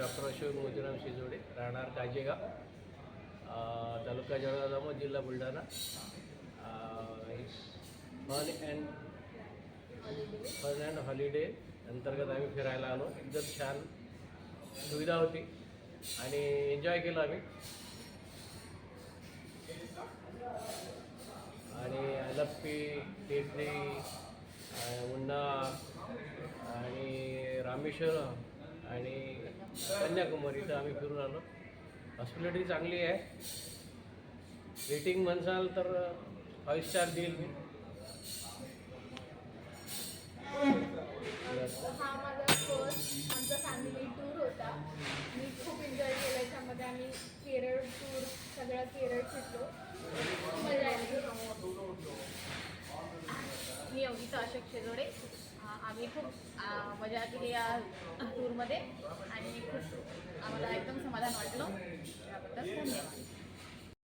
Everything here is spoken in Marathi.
डॉक्टर अशोक मोतीराम शिजोडे, राहणार काजेगाव, तालुका जळगाव, जिल्हा बुलढाणा. फन अँड हॉलिडे अंतर्गत आम्ही फिरायला आलो. एकदम छान सुविधा होती आणि एन्जॉय केलं आम्ही. आणि अलप्पी, टेकडी, मुन्ना आणि रामेश्वरम आणि कन्याकुमारी इथं आम्ही फिरून आलो. हॉस्पिटॅलिटी चांगली आहे. रेटिंग म्हणसाल तर 5 स्टार देईल मी. हा माझा फर्स्ट आमचा फॅमिली टूर होता. मी खूप एन्जॉय केलं. याच्यामध्ये आम्ही केरळ टूर सगळं केरळ फिरलो. मजा आली. मी योगिता अशोक शिजोडे. आम्ही खूप मजा केली या टूरमध्ये आणि खूप आम्हाला एकदम समाधान वाटलं त्याबद्दल.